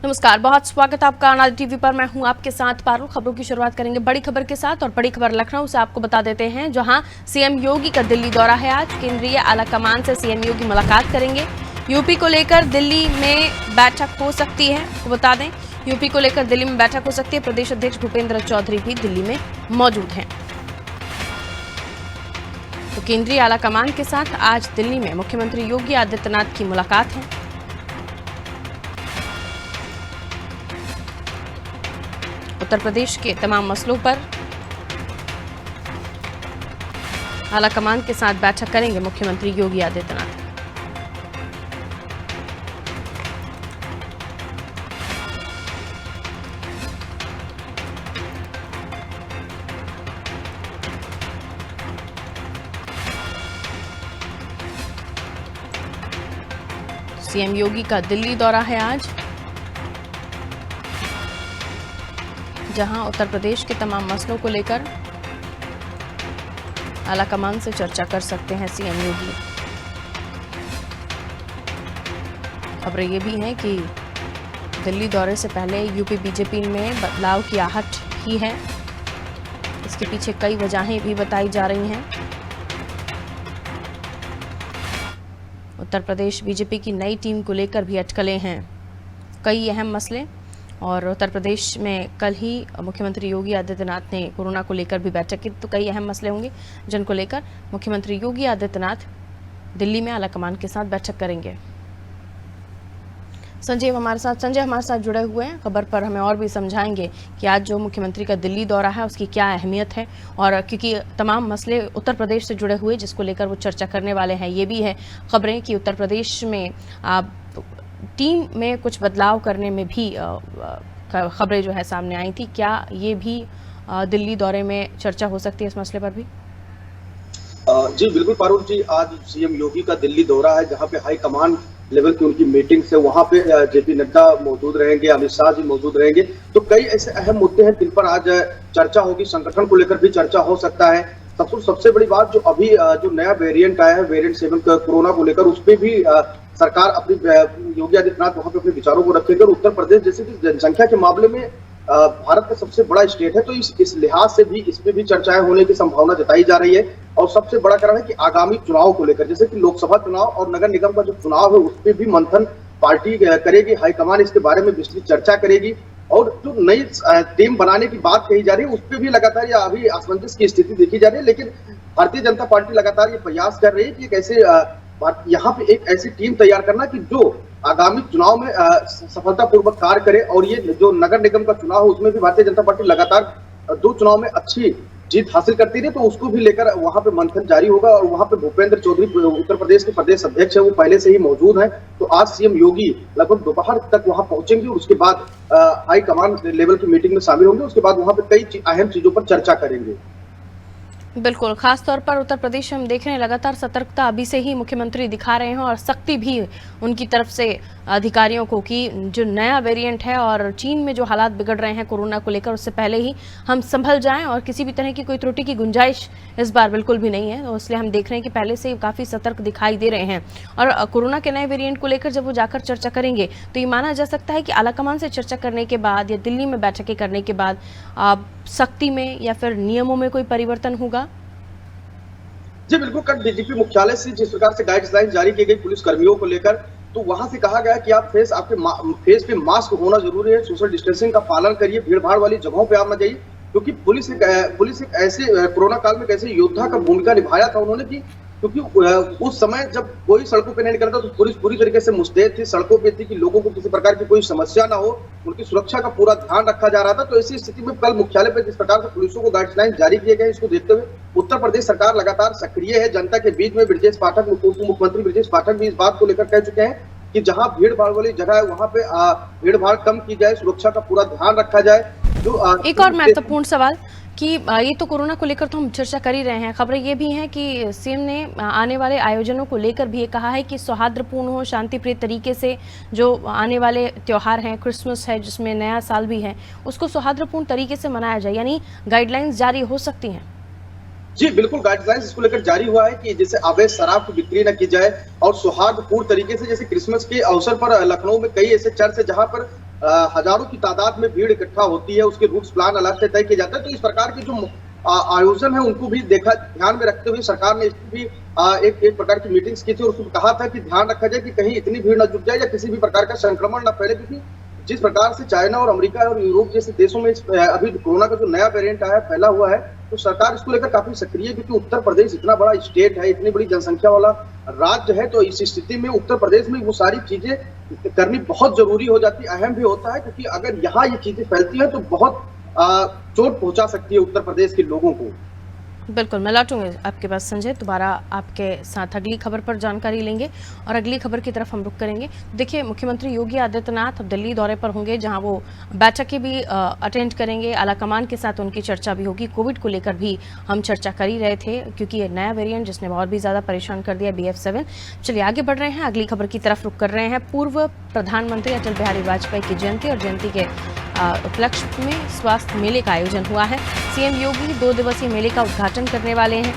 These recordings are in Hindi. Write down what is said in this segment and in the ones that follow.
नमस्कार, बहुत स्वागत आपका अनाज टीवी पर। मैं हूं आपके साथ पारुल। खबरों की शुरुआत करेंगे बड़ी खबर के साथ और बड़ी खबर लखनऊ से आपको बता देते हैं, जहां सीएम योगी का दिल्ली दौरा है। आज केंद्रीय आला कमान से सीएम योगी मुलाकात करेंगे। यूपी को लेकर दिल्ली में बैठक हो सकती है। तो बता दें, यूपी को लेकर दिल्ली में बैठक हो सकती है। प्रदेश अध्यक्ष भूपेंद्र चौधरी भी दिल्ली में मौजूद हैं। तो केंद्रीय आला कमान के साथ आज दिल्ली में मुख्यमंत्री योगी आदित्यनाथ की मुलाकात है। उत्तर प्रदेश के तमाम मसलों पर आला कमान के साथ बैठक करेंगे मुख्यमंत्री योगी आदित्यनाथ। सीएम योगी का दिल्ली दौरा है आज, जहां उत्तर प्रदेश के तमाम मसलों को लेकर आला कमान से चर्चा कर सकते हैं सीएम योगी। खबरें ये भी हैं कि दिल्ली दौरे से पहले यूपी बीजेपी में बदलाव की आहट ही है। इसके पीछे कई वजहें भी बताई जा रही हैं। उत्तर प्रदेश बीजेपी की नई टीम को लेकर भी अटकलें हैं, कई अहम मसले। और उत्तर प्रदेश में कल ही मुख्यमंत्री योगी आदित्यनाथ ने कोरोना को लेकर भी बैठक की, तो कई अहम मसले होंगे जिनको लेकर मुख्यमंत्री योगी आदित्यनाथ दिल्ली में आलाकमान के साथ बैठक करेंगे। संजय हमारे साथ जुड़े हुए हैं। खबर पर हमें और भी समझाएंगे कि आज जो मुख्यमंत्री का दिल्ली दौरा है उसकी क्या अहमियत है, और क्योंकि तमाम मसले उत्तर प्रदेश से जुड़े हुए जिसको लेकर वो चर्चा करने वाले हैं। ये भी है खबरें कि उत्तर प्रदेश में टीम में कुछ बदलाव करने में भी खबरें जो है सामने आई थी। क्या ये भी दिल्ली दौरे में चर्चा हो सकती है इस मसले पर भी? जी बिल्कुल पारुल जी, आज सीएम योगी का दिल्ली दौरा है, जहां पे हाई कमान लेवल की उनकी मीटिंग से वहां पे जेपी नड्डा मौजूद रहेंगे, अमित शाह जी मौजूद रहेंगे। तो कई ऐसे अहम मुद्दे हैं जिन पर आज चर्चा होगी। संगठन को लेकर भी चर्चा हो सकता है। सबसे बड़ी बात जो अभी जो नया वेरिएंट आया है, वेरिएंट 7 कोरोना को लेकर, उस पर भी सरकार अपनी योगी आदित्यनाथ वहां पे अपने विचारों को रखेंगे। और उत्तर प्रदेश जैसे कि जनसंख्या के मामले में भारत का सबसे बड़ा स्टेट है, तो इस लिहाज से भी इस पे भी चर्चाएं होने की संभावना जताई जा रही है। और सबसे बड़ा कारण है कि आगामी चुनाव को लेकर, जैसे कि लोकसभा चुनाव और नगर निगम का जो चुनाव है, उस पर भी मंथन पार्टी करेगी। हाईकमान इसके बारे में विस्तृत चर्चा करेगी। और जो नई टीम बनाने की बात कही जा रही है, उस पर भी लगातार अभी असमंजस की स्थिति देखी जा रही है। लेकिन भारतीय जनता पार्टी लगातार ये प्रयास कर रही है कि कैसे यहाँ पे एक ऐसी टीम तैयार करना कि जो आगामी चुनाव में सफलतापूर्वक कार्य करे। और ये जो नगर निगम का चुनाव है, उसमें भी भारतीय जनता पार्टी लगातार 2 चुनाव में अच्छी जीत हासिल करती रही, तो उसको भी लेकर वहां पे मंथन जारी होगा। और वहां पे भूपेंद्र चौधरी उत्तर प्रदेश के प्रदेश अध्यक्ष है, वो पहले से ही मौजूद हैं। तो आज सीएम योगी लगभग दोपहर तक वहां पहुंचेंगे और उसके बाद हाई कमान लेवल की मीटिंग में शामिल होंगे। उसके बाद वहां पे कई अहम चीजों पर चर्चा करेंगे। बिल्कुल, खास तौर पर उत्तर प्रदेश में हम देख रहे हैं लगातार सतर्कता अभी से ही मुख्यमंत्री दिखा रहे हैं, और सख्ती भी उनकी तरफ से अधिकारियों को कि जो नया वेरिएंट है और चीन में जो हालात बिगड़ रहे हैं कोरोना को लेकर, उससे पहले ही हम संभल जाएं और किसी भी तरह की कोई त्रुटि की गुंजाइश इस बार बिल्कुल भी नहीं है। तो इसलिए हम देख रहे हैं कि पहले से काफ़ी सतर्क दिखाई दे रहे हैं। और कोरोना के नए वेरिएंट को लेकर जब वो जाकर चर्चा करेंगे, तो ये माना जा सकता है कि आलाकमान से चर्चा करने के बाद या दिल्ली में बैठकें करने के बाद सख्ती में या फिर नियमों में कोई परिवर्तन होगा? जी बिल्कुल, कल डीजीपी मुख्यालय से जिस प्रकार से गाइडलाइन जारी की गई पुलिस कर्मियों को लेकर, तो वहां से कहा गया कि आप आपके फेस पे मास्क होना जरूरी है, सोशल डिस्टेंसिंग का पालन करिए, भीड़ भाड़ वाली जगहों पे आप न जाइए। क्योंकि पुलिस एक ऐसे कोरोना काल में कैसे योद्धा का भूमिका निभाया था उन्होंने, कि क्योंकि उस समय जब कोई सड़कों पे नहीं निकलता तो पुलिस पूरी तरीके से मुस्तैद थी, सड़कों पे थी कि लोगों को किसी प्रकार की कोई समस्या ना हो, उनकी सुरक्षा का पूरा ध्यान रखा जा रहा था। तो ऐसी स्थिति में कल मुख्यालय पर जिस प्रकार से पुलिसों को गाइडलाइन जारी किए गए, इसको देखते हुए उत्तर प्रदेश सरकार लगातार सक्रिय है। जनता के बीच में ब्रजेश पाठक, उप मुख्यमंत्री ब्रजेश पाठक भी इस बात को लेकर कह चुके हैं कि जहां भीड़ भाड़ वाली जगह है वहां पे भीड़ भाड़ कम की जाए, सुरक्षा का पूरा ध्यान रखा जाए। जो एक और महत्वपूर्ण सवाल कि ये तो कोरोना को लेकर तो हम चर्चा कर ही रहे हैं, खबरें ये भी हैं कि सीएम ने आने वाले आयोजनों को लेकर भी ये कहा है कि सौहार्दपूर्ण हो, शांतिप्रिय तरीके से जो आने वाले त्योहार हैं, क्रिसमस है जिसमें नया साल भी है, उसको सौहार्दपूर्ण तरीके से मनाया जाए, यानी गाइडलाइंस जारी हो सकती हैं। जी बिल्कुल, गाइडलाइंस इसको लेकर जारी हुआ है कि जैसे अवैध शराब की बिक्री न की जाए और सौहार्दपूर्ण तरीके से, जैसे क्रिसमस के अवसर पर लखनऊ में कई ऐसे चर्च है जहां पर हजारों की तादाद में भीड़ इकट्ठा होती है, उसके रूट्स प्लान अलग से तय किए जाते हैं। तो इस प्रकार के जो आयोजन है उनको भी देखा, ध्यान में रखते हुए सरकार ने इसकी भी एक प्रकार की मीटिंग्स की थी और उसमें कहा था कि ध्यान रखा जाए कि कहीं इतनी भीड़ न जुट जाए या किसी भी प्रकार का संक्रमण न फैले, क्योंकि जिस प्रकार से चाइना और अमेरिका और यूरोप जैसे देशों में अभी कोरोना का जो नया वेरिएंट आया फैला हुआ है, तो सरकार इसको लेकर काफी सक्रिय है, क्योंकि उत्तर प्रदेश इतना बड़ा स्टेट है, इतनी बड़ी जनसंख्या वाला राज्य है। तो इस स्थिति में उत्तर प्रदेश में वो सारी चीजें करनी बहुत जरूरी हो जाती है, अहम भी होता है, क्योंकि अगर यहाँ ये चीजें फैलती हैं तो बहुत चोट पहुंचा सकती है उत्तर प्रदेश के लोगों को। बिल्कुल, मैं लौटूंगी आपके पास संजय, दोबारा आपके साथ अगली खबर पर जानकारी लेंगे और अगली खबर की तरफ हम रुख करेंगे। देखिए, मुख्यमंत्री योगी आदित्यनाथ अब दिल्ली दौरे पर होंगे, जहां वो बैठकें भी अटेंड करेंगे, आलाकमान के साथ उनकी चर्चा भी होगी। कोविड को लेकर भी हम चर्चा कर ही रहे थे, क्योंकि ये नया वेरिएंट जिसने और भी ज़्यादा परेशान कर दिया BF7। चलिए आगे बढ़ रहे हैं, अगली खबर की तरफ रुख कर रहे हैं। पूर्व प्रधानमंत्री अटल बिहारी वाजपेयी की जयंती और जयंती के उपलक्ष्य में स्वास्थ्य मेले का आयोजन हुआ है। सीएम योगी 2 दिवसीय मेले का उद्घाटन करने वाले हैं।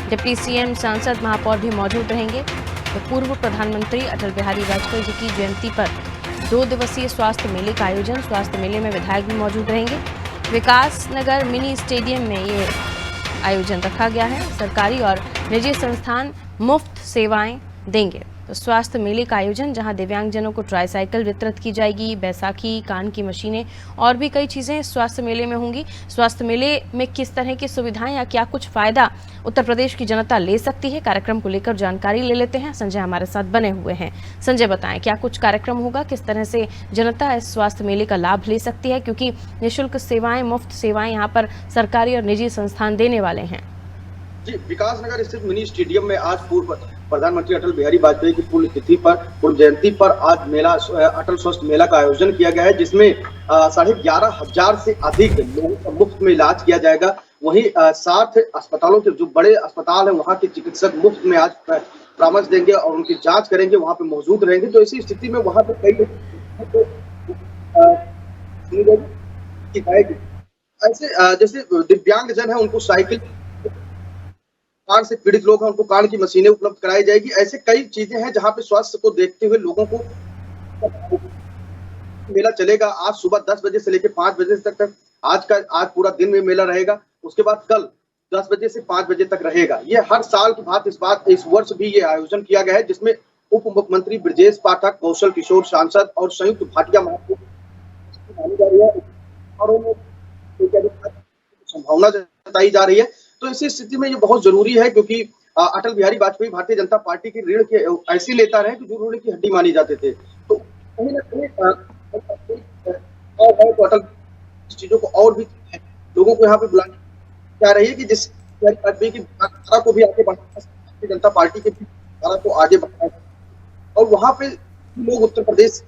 डिप्टी सीएम, सांसद, महापौर भी मौजूद रहेंगे। तो पूर्व प्रधानमंत्री अटल बिहारी वाजपेयी जी की जयंती पर 2 दिवसीय स्वास्थ्य मेले का आयोजन। स्वास्थ्य मेले में विधायक भी मौजूद रहेंगे। विकास नगर मिनी स्टेडियम में ये आयोजन रखा गया है। सरकारी और निजी संस्थान मुफ्त सेवाएं देंगे। तो स्वास्थ्य मेले का आयोजन, जहां दिव्यांगजनों को ट्राईसाइकिल वितरित की जाएगी, बैसाखी, कान की मशीनें और भी कई चीज़ें स्वास्थ्य मेले में होंगी। स्वास्थ्य मेले में किस तरह की सुविधाएं या क्या कुछ फ़ायदा उत्तर प्रदेश की जनता ले सकती है, कार्यक्रम को लेकर जानकारी ले लेते हैं। संजय हमारे साथ बने हुए हैं। संजय, बताएं क्या कुछ कार्यक्रम होगा, किस तरह से जनता इस स्वास्थ्य मेले का लाभ ले सकती है, क्योंकि निःशुल्क सेवाएं, मुफ्त सेवाएं यहाँ पर सरकारी और निजी संस्थान देने वाले हैं। जी, विकास नगर स्थित मिनी स्टेडियम में आज पूर्व प्रधानमंत्री अटल बिहारी वाजपेयी की पुण्यतिथि पर, पूर्व जयंती पर आज मेला, अटल स्वास्थ्य मेला का आयोजन किया गया है, जिसमें 11,500 से अधिक लोगों का मुफ्त में इलाज किया जाएगा। वहीं 60 अस्पतालों के जो बड़े अस्पताल हैं वहां के चिकित्सक मुफ्त में आज परामर्श देंगे और उनकी जांच करेंगे, वहां पे मौजूद रहेंगे। तो ऐसी स्थिति में वहां पे कई ऐसे जैसे दिव्यांगजन है उनको साइकिल, कान से पीड़ित लोग हैं उनको कान की मशीनें उपलब्ध कराई जाएगी। ऐसे कई चीजें हैं जहां पे स्वास्थ्य को देखते हुए लोगों को मेला चलेगा। आज सुबह 10 बजे से लेकर 5 बजे तक आज पूरा दिन में मेला रहेगा। उसके बाद कल 10 बजे से 5 बजे तक रहेगा। ये हर साल की बात इस वर्ष भी ये आयोजन किया गया है, जिसमें उप मुख्यमंत्री ब्रजेश पाठक, कौशल किशोर सांसद और संयुक्त भाटिया मानी जा रही है और संभावना जताई जा रही है। तो इसी स्थिति में ये बहुत जरूरी है, क्योंकि अटल बिहारी वाजपेयी भारतीय जनता पार्टी की रीढ़ के ऐसी नेता रहे जो रीढ़ की हड्डी मानी जाते थे। तो कहीं ना कहीं तो अटल चीजों को और भी लोगों को यहाँ पे बुलाने जा रही है कि जिस वाजपेयी की धारा को भी आगे बढ़ाना, भारतीय जनता पार्टी की धारा को आगे बढ़ाना, और वहां पे लोग उत्तर प्रदेश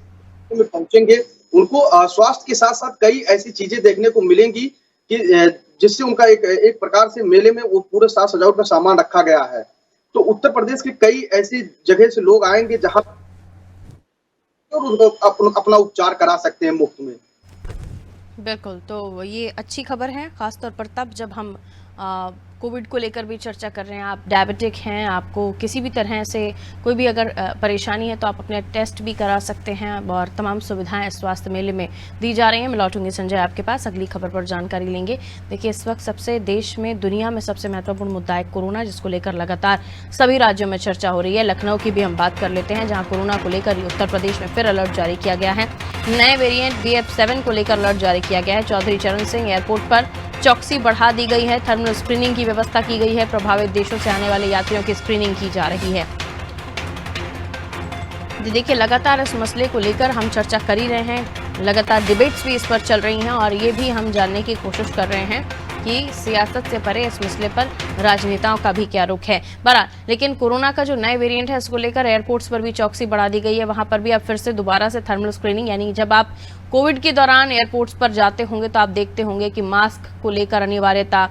में पहुंचेंगे, उनको स्वास्थ्य के साथ साथ कई ऐसी चीजें देखने को मिलेंगी कि जिससे उनका एक प्रकार से मेले में वो पूरे साज सजावट का सामान रखा गया है। तो उत्तर प्रदेश के कई ऐसी जगह से लोग आएंगे जहां उनको अपना उपचार करा सकते हैं मुफ्त में। बिल्कुल, तो ये अच्छी खबर है, खासतौर पर तब जब हम कोविड को लेकर भी चर्चा कर रहे हैं। आप डायबिटिक हैं, आपको किसी भी तरह से कोई भी अगर परेशानी है तो आप अपने टेस्ट भी करा सकते हैं और तमाम सुविधाएं स्वास्थ्य मेले में दी जा रही हैं। मैं लौटूंगी संजय आपके पास, अगली खबर पर जानकारी लेंगे। देखिए, इस वक्त सबसे देश में, दुनिया में सबसे महत्वपूर्ण मुद्दा है कोरोना, जिसको लेकर लगातार सभी राज्यों में चर्चा हो रही है। लखनऊ की भी हम बात कर लेते हैं, जहाँ कोरोना को लेकर उत्तर प्रदेश में फिर अलर्ट जारी किया गया है। नए वेरिएंट BF7 को लेकर अलर्ट जारी किया गया है। चौधरी चरण सिंह एयरपोर्ट पर चौकसी बढ़ा दी गई है। थर्मल स्क्रीनिंग की व्यवस्था की गई है। प्रभावित देशों से आने वाले यात्रियों की स्क्रीनिंग की जा रही है। देखिए, लगातार इस मसले को लेकर हम चर्चा कर ही रहे हैं, लगातार डिबेट्स भी इस पर चल रही हैं और ये भी हम जानने की कोशिश कर रहे हैं कि सियासत से परे इस मसले पर राजनेताओं का भी क्या रुख है। बहरहाल, लेकिन कोरोना का जो नए वेरिएंट है इसको लेकर एयरपोर्ट्स पर भी चौकसी बढ़ा दी गई है। वहां पर भी अब फिर से दोबारा से थर्मल स्क्रीनिंग, यानी जब आप कोविड के दौरान एयरपोर्ट्स पर जाते होंगे तो आप देखते होंगे कि मास्क को लेकर अनिवार्यता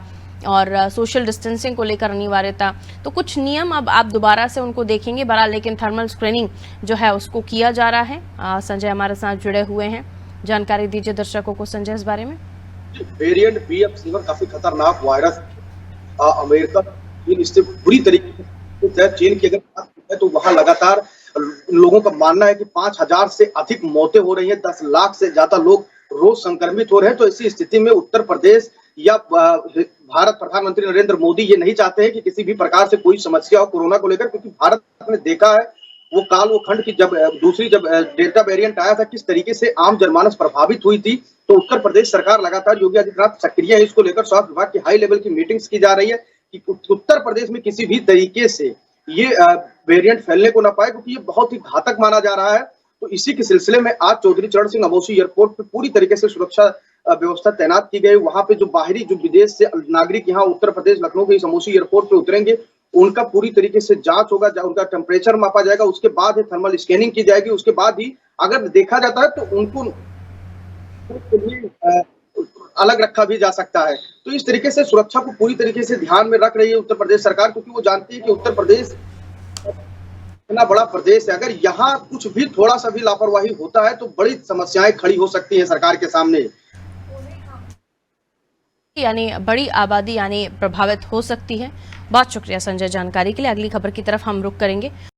और सोशल डिस्टेंसिंग को लेकर अनिवार्यता, तो कुछ नियम अब आप दोबारा से उनको देखेंगे। बहरहाल, लेकिन थर्मल स्क्रीनिंग जो है उसको किया जा रहा है। संजय हमारे साथ जुड़े हुए हैं, जानकारी दीजिए दर्शकों को संजय इस बारे में। वेरिएंट BF7 काफी खतरनाक वायरस, अमेरिका चीन इससे बुरी तरीके से, चीन की अगर बात है तो वहां लगातार लोगों का मानना है कि 5,000 से अधिक मौतें हो रही हैं, 10 लाख से ज्यादा लोग रोज संक्रमित हो रहे हैं। तो ऐसी स्थिति में उत्तर प्रदेश या भारत प्रधानमंत्री नरेंद्र मोदी ये नहीं चाहते हैं कि किसी भी प्रकार से कोई समस्या हो कोरोना को लेकर, क्योंकि भारत ने देखा है वो खंड की जब डेल्टा वेरिएंट आया था, किस तरीके से आम जनमानस प्रभावित हुई थी। तो उत्तर प्रदेश सरकार लगातार योगी आदित्यनाथ सक्रिय है, इसको लेकर स्वास्थ्य विभाग की हाई लेवल की मीटिंग्स की जा रही है कि उत्तर प्रदेश में किसी भी तरीके से ये वेरिएंट फैलने को ना पाए, क्योंकि ये बहुत ही घातक माना जा रहा है। तो इसी के सिलसिले में आज चौधरी चरण सिंह अबोसी एयरपोर्ट पे पूरी तरीके से सुरक्षा व्यवस्था तैनात की गई। वहां पे जो विदेश से नागरिक यहाँ उत्तर प्रदेश लखनऊ के इस अमोसी एयरपोर्ट पे उतरेंगे, उनका पूरी तरीके से जांच होगा, उनका टेम्परेचर मापा जाएगा, उसके बाद ही थर्मल स्कैनिंग की जाएगी, उसके बाद ही अगर देखा जाता है तो उनको अलग रखा भी जा सकता है। तो इस तरीके से सुरक्षा को पूरी तरीके से ध्यान में रख रही है उत्तर प्रदेश सरकार, क्योंकि वो जानती है कि उत्तर प्रदेश इतना बड़ा प्रदेश है, अगर यहाँ कुछ भी थोड़ा सा भी लापरवाही होता है तो बड़ी समस्याएं खड़ी हो सकती है सरकार के सामने। यानी बड़ी आबादी यानी प्रभावित हो सकती है। बहुत शुक्रिया संजय जानकारी के लिए। अगली खबर की तरफ हम रुख करेंगे।